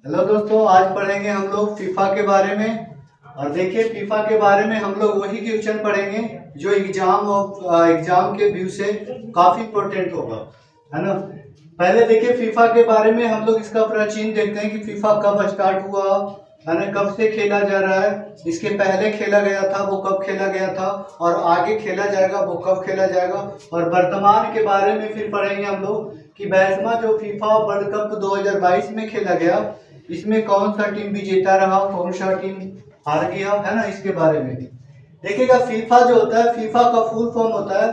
Hello दोस्तों, आज पढ़ेंगे हम लोग फीफा के बारे में। और देखिए, फीफा के बारे में हम लोग वही क्वेश्चन पढ़ेंगे जो एग्जाम के व्यू से काफी इम्पोर्टेंट होगा, है ना। पहले देखिए, फीफा के बारे में हम लोग इसका प्राचीन देखते हैं कि फीफा कब स्टार्ट हुआ, है ना, कब से खेला जा रहा है, इसके पहले खेला गया था वो कब खेला गया था, और आगे खेला जाएगा वो कब खेला जाएगा। और वर्तमान के बारे में फिर पढ़ेंगे हम लोग कि 22वां जो फीफा वर्ल्ड कप 2022 में खेला गया, इसमें कौन सा टीम विजेता रहा, कौन सा टीम हार गया, है ना। इसके बारे में देखिएगा, फीफा जो होता है, फीफा का फुल फॉर्म होता है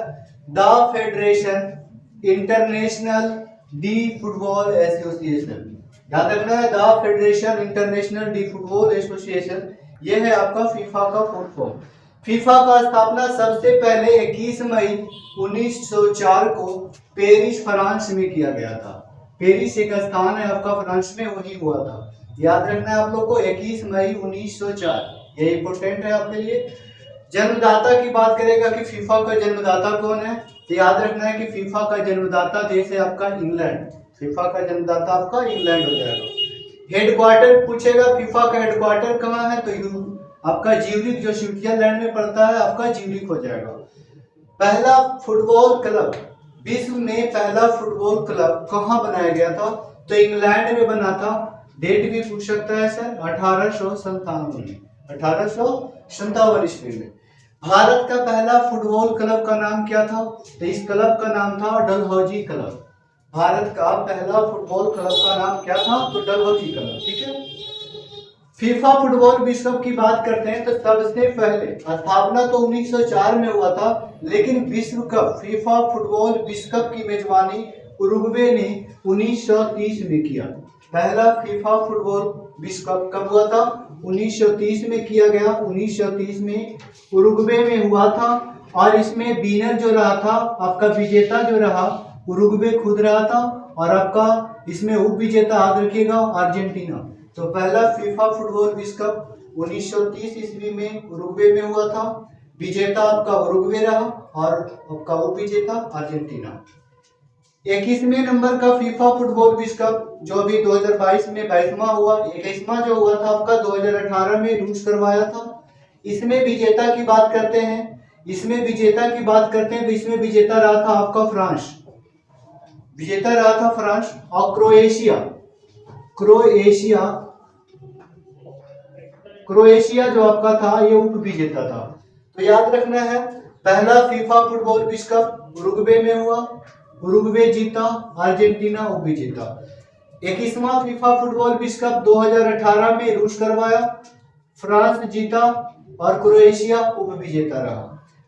the federation international D football association. याद रखना है, the federation international D football association, ये है आपका फीफा का फुल फॉर्म। फीफा का स्थापना सबसे पहले 21 मई 1904 को पेरिस फ्रांस में किया गया था। पेरिस एक स्थान है आपका फ्रांस में, वही हुआ था। याद रखना है आप लोग को, 21 मई 1904, ये इंपोर्टेंट है आपके लिए। जन्मदाता की बात करेगा कि फीफा का जन्मदाता कौन है, तो याद रखना है कि फीफा का जन्मदाता देश है आपका इंग्लैंड। फीफा का जन्मदाता आपका इंग्लैंड हो जाएगा। हेडक्वार्टर पूछेगा, फीफा का हेडक्वार्टर कहाँ है, तो आपका ज्यूरिख, जो स्विट्जरलैंड में पड़ता है, आपका ज्यूरिख हो जाएगा। पहला फुटबॉल क्लब, विश्व में पहला फुटबॉल क्लब कहाँ बनाया गया था, तो इंग्लैंड में बना था। डेट भी पूछ सकता है सर, 1857 में, 1857 ईस्वी में। भारत का पहला फुटबॉल क्लब का नाम क्या था, तो इस क्लब का नाम था डलहौजी क्लब। भारत का पहला फुटबॉल क्लब का नाम क्या था, तो डलहौजी क्लब, ठीक है। फीफा फुटबॉल विश्व कप की बात करते हैं तो सबसे पहले स्थापना तो 1904 में हुआ था, लेकिन विश्व कप, फीफा फुटबॉल विश्व कप की मेजबानी उरुग्वे ने 1930 में किया। पहला फीफा फुटबॉल विश्व कप कब हुआ था, 1930 में किया गया। 1930 में उरुग्वे में हुआ था, और इसमें विनर जो रहा था आपका, विजेता जो रहा, उरुग्वे खुद रहा था, और आपका इसमें उप विजेता याद रखिएगा अर्जेंटीना। तो पहला फीफा फुटबॉल विश्व कप 1930 ईस्वी में उरुग्वे में हुआ था। विजेता आपका उरुग्वे रहा, और आपका उप विजेता अर्जेंटीना। 21वें नंबर का फीफा फुटबॉल विश्व कप जो अभी 2022 में 22वां हुआ, 21वां जो हुआ था आपका 2018 में रूस करवाया था। इसमें विजेता की बात करते हैं, तो इसमें विजेता रहा था आपका फ्रांस, विजेता रहा था फ्रांस। और क्रोएशिया जो आपका था, ये उप विजेता था। तो याद रखना है, पहला फीफा फुटबॉल विश्व कप उरुग्वे में हुआ, उरुग्वे जीता, अर्जेंटीना उप विजेता। 21वां फीफा फुटबॉल विश्व कप 2018 में रूस करवाया, फ्रांस जीता, और क्रोएशिया उप विजेता रहा।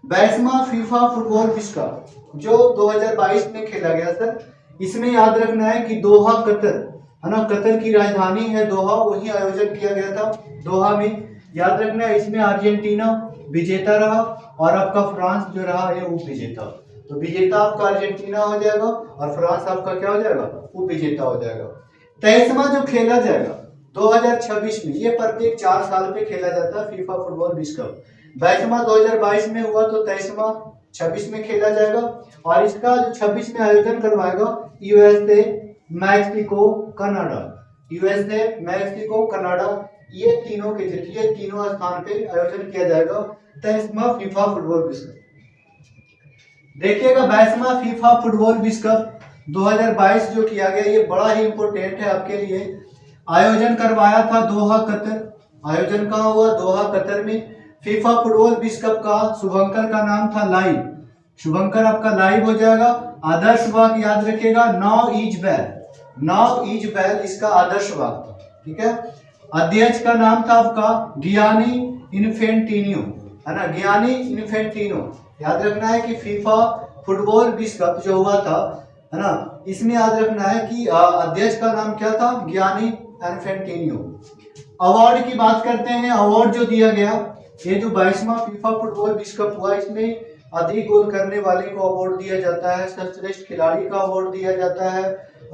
22वां फीफा फुटबॉल विश्व कप जो 2022 में खेला गया सर, इसमें याद रखना है कि दोहा, कतर, है ना, कतर की राजधानी है दोहा, वही आयोजन किया गया था दोहा में। याद रखना है, इसमें अर्जेंटीना विजेता रहा, और आपका फ्रांस जो रहा ये उप विजेता। तो विजेता आपका अर्जेंटीना हो जाएगा, और फ्रांस आपका क्या हो जाएगा, उप विजेता हो जाएगा। 23वां जो खेला जाएगा 2026 में, ये प्रत्येक 4 साल पे खेला जाता है फीफा फुटबॉल विश्व कप। 22वां 2022 में हुआ, तो 23वां 26 में खेला जाएगा। और इसका जो 26 में आयोजन करवाएगा USA, Mexico, Canada. USA, Mexico, Canada, ये तीनों के जरिए, तीनों स्थान पे आयोजन किया जाएगा 23वां फीफा फुटबॉल विश्व कप। देखिएगा, 22वां फीफा फुटबॉल विश्व कप 2022 जो किया गया, ये बड़ा ही इंपोर्टेंट है आपके लिए। आयोजन करवाया था दोहा, कतर। आयोजन कहाँ हुआ, दोहा, कतर में। फीफा फुटबॉल विश्व कप का शुभंकर का नाम था लाइव, शुभंकर आपका लाइव हो जाएगा। आदर्श वाक्य याद रखिएगा, नाउ इज वेल, इसका आदर्श वाक्य था, ठीक है। अध्यक्ष का नाम था आपका गियानी इन्फेंटिनो, है ना, गियानी इन्फेंटिनो। याद रखना है कि फीफा फुटबॉल विश्व कप जो हुआ था, है ना, इसमें याद रखना है कि अध्यक्ष का नाम क्या था, गियानी इन्फेंटिनो। अवार्ड की बात करते हैं, अवार्ड जो दिया गया, ये जो 22वां फीफा फुटबॉल विश्व कप हुआ, इसमें अधिक गोल करने वाले को अवार्ड दिया जाता है, सर्वश्रेष्ठ खिलाड़ी का अवार्ड दिया जाता है,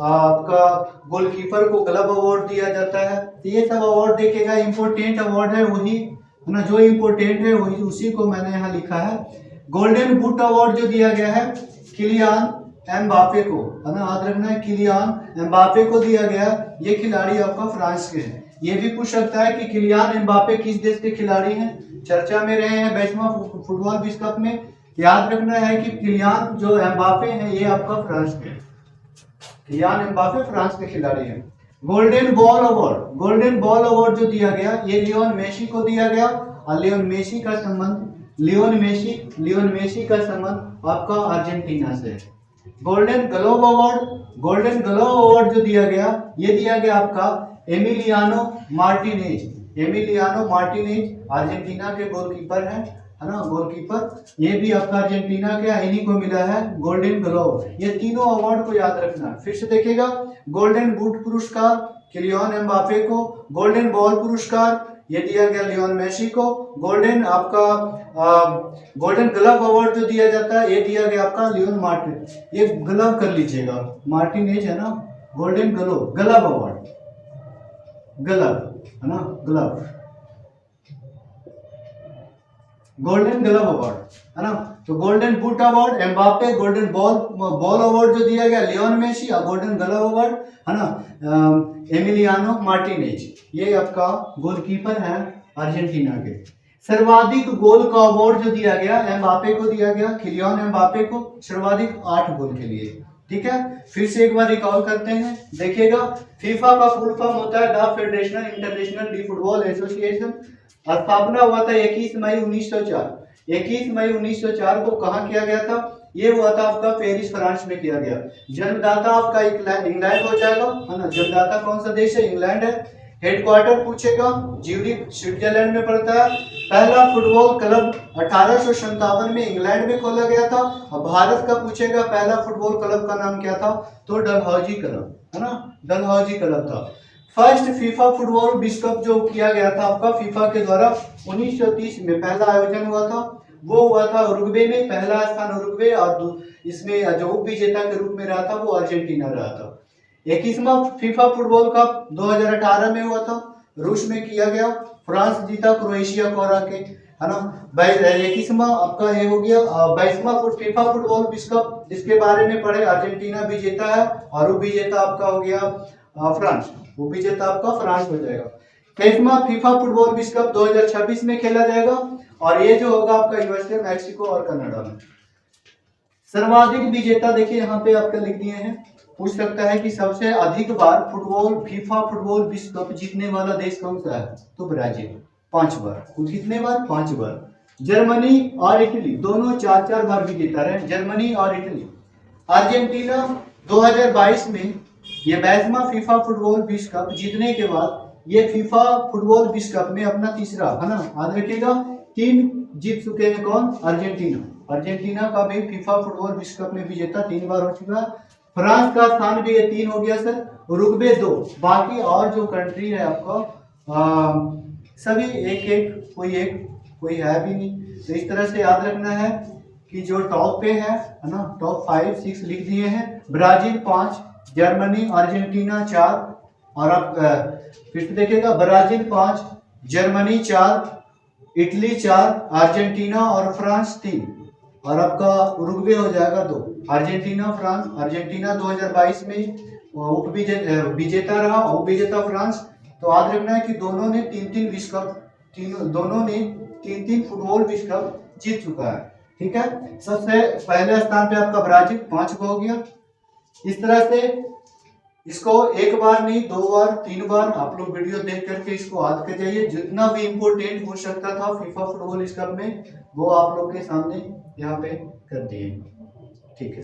आपका गोलकीपर को क्लब अवार्ड दिया जाता है। तो ये सब अवार्ड देखेगा, इंपोर्टेंट अवार्ड है वही, है ना, जो इंपोर्टेंट है वही, उसी को मैंने यहाँ लिखा है। गोल्डन बूट अवार्ड जो दिया गया है किलियान एम्बापे को, है ना, याद रखना है, किलियान एम्बापे को दिया गया। ये खिलाड़ी आपका फ्रांस के हैं। ये भी पूछ सकता है कि किलियान एम्बापे किस देश के खिलाड़ी हैं, चर्चा में रहे हैं 22वां फुटबॉल विश्व कप में। याद रखना है कि किलियान जो एम्बापे हैं ये आपका फ्रांस के, किलियान एम्बापे फ्रांस के खिलाड़ी हैं। Golden ball award, golden ball award जो दिया गया ये लियोन मेसी को दिया गया। और लियोन मेसी का संबंध आपका अर्जेंटीना से है। Golden globe award, golden globe award जो दिया गया ये दिया गया आपका Emiliano Martinez. Emiliano Martinez Argentina के गोलकीपर है ना, गोलकीपर। ये भी आपका अर्जेंटीना के, इन्हीं को मिला है गोल्डन ग्लोब। ये तीनों अवार्ड को याद रखना है। फिर से देखिएगा, गोल्डन बूट पुरस्कार किलियन एम्बापे को, गोल्डन बॉल पुरस्कार ये दिया गया लियोन मेसी को, गोल्डन आपका गोल्डन ग्लव अवार्ड जो दिया जाता है ये दिया गया आपका लियोन मार्टिन, ये ग्लव कर लीजिएगा, मार्टिनेज है ना, गोल्डन ग्लव अवार्ड, ग्लव है ना, ग्लव, गोल्डन ग्लव अवार्ड है ना। तो golden boot award Mbappe, golden ball award जो दिया गया लियोन मेसी, और गोल्डन ग्लव अवार्ड है ना एमिलियानो मार्टिनेज, ये आपका गोलकीपर है अर्जेंटीना के। सर्वाधिक गोल का अवार्ड जो दिया गया एम्बापे को दिया गया, किलियन एम्बापे को, सर्वाधिक 8 गोल के लिए। ठीक है, फिर से एक बार रिकॉल करते हैं, देखिएगा। फीफा का फुल फॉर्म होता है the federation international D football association. स्थापना हुआ था 21 मई 1904। 21 मई 1904 को कहाँ किया गया था? ये हुआ था आपका पेरिस फ्रांस में किया गया। जन्मदाता आपका इंग्लैंड हो जाएगा, है ना। जन्मदाता कौन सा देश है? इंग्लैंड है। हेडक्वार्टर पूछेगा, ज्यूरिख स्विट्जरलैंड में पड़ता है। पहला फुटबॉल क्लब 1857 में इंग्लैंड में खोला गया था। और भारत का पूछेगा पहला फुटबॉल क्लब का नाम क्या था? तो डलहौजी क्लब, है ना, डलहौजी क्लब था। फर्स्ट फीफा फुटबॉल विश्व कप जो किया गया था आपका फीफा के द्वारा 1930 में पहला आयोजन हुआ था, वो हुआ था उरुग्वे में। पहला स्थान उरुग्वे, और इसमें जो उप विजेता के रूप में रहा था वो अर्जेंटीना रहा था। 21वां फीफा फुटबॉल कप 2018 में हुआ था, रूस में किया गया। फ्रांस जीता क्रोएशिया को हरा के, है ना। 21वां आपका ये हो गया। 22वां फीफा फुटबॉल विश्व कप जिसके बारे में पढ़े, अर्जेंटीना विजेता है और उप विजेता आपका हो गया फ्रांस, वो विजेता आपका फ्रांस हो जाएगा। 23वां फीफा फुटबॉल विश्व कप 2026 में खेला जाएगा, और ये जो होगा आपका यूएसए, मैक्सिको और कनाडा में। सर्वाधिक विजेता देखिए यहाँ पे आपका लिख दिए हैं। पूछ सकता है कि सबसे अधिक बार फीफा फुटबॉल विश्व कप जीतने वाला देश कौन सा है? तो ब्राजील, 5 बार। कितने बार? 5 बार। जर्मनी और इटली दोनों 4-4 बार विजेता रहे, जर्मनी और इटली। अर्जेंटीना 2022 में ये 22वां फीफा फुटबॉल विश्व कप जीतने के बाद ये फीफा फुटबॉल विश्व कप में अपना तीसरा, है ना, याद रखिएगा, 3 जीत चुके हैं। कौन? अर्जेंटीना। अर्जेंटीना का भी फीफा फुटबॉल विश्व कप में विजेता 3 बार हो चुका है। फ्रांस का स्थान भी ये 3 हो गया सर, उरुग्वे 2, बाकी और जो कंट्री है आपका सभी एक, कोई है भी नहीं। तो इस तरह से याद रखना है कि जो टॉप पे है ना, टॉप 5-6 लिख दिए हैं। ब्राजील 5, जर्मनी अर्जेंटीना 4, और आप फिर से देखिएगा, ब्राजील 5, जर्मनी 4, इटली 4, अर्जेंटीना और फ्रांस 3, और आपका उरुग्वे हो जाएगा 2। अर्जेंटीना फ्रांस, अर्जेंटीना 2022 में उप विजेता रहा, उप विजेता फ्रांस। तो याद रखना है कि दोनों ने 3-3 विश्व कप, दोनों ने 3-3 फुटबॉल विश्व कप जीत चुका है। ठीक है, सबसे पहले स्थान पे आपका ब्राजील 5 को हो गया। इस तरह से इसको 1 बार नहीं, 2 बार, 3 बार आप लोग वीडियो देख करके इसको याद कर जाइए। जितना भी इम्पोर्टेंट हो सकता था फीफा फुटबॉल विश्व कप में वो आप लोग के सामने यहाँ पे कर दिए। ठीक है।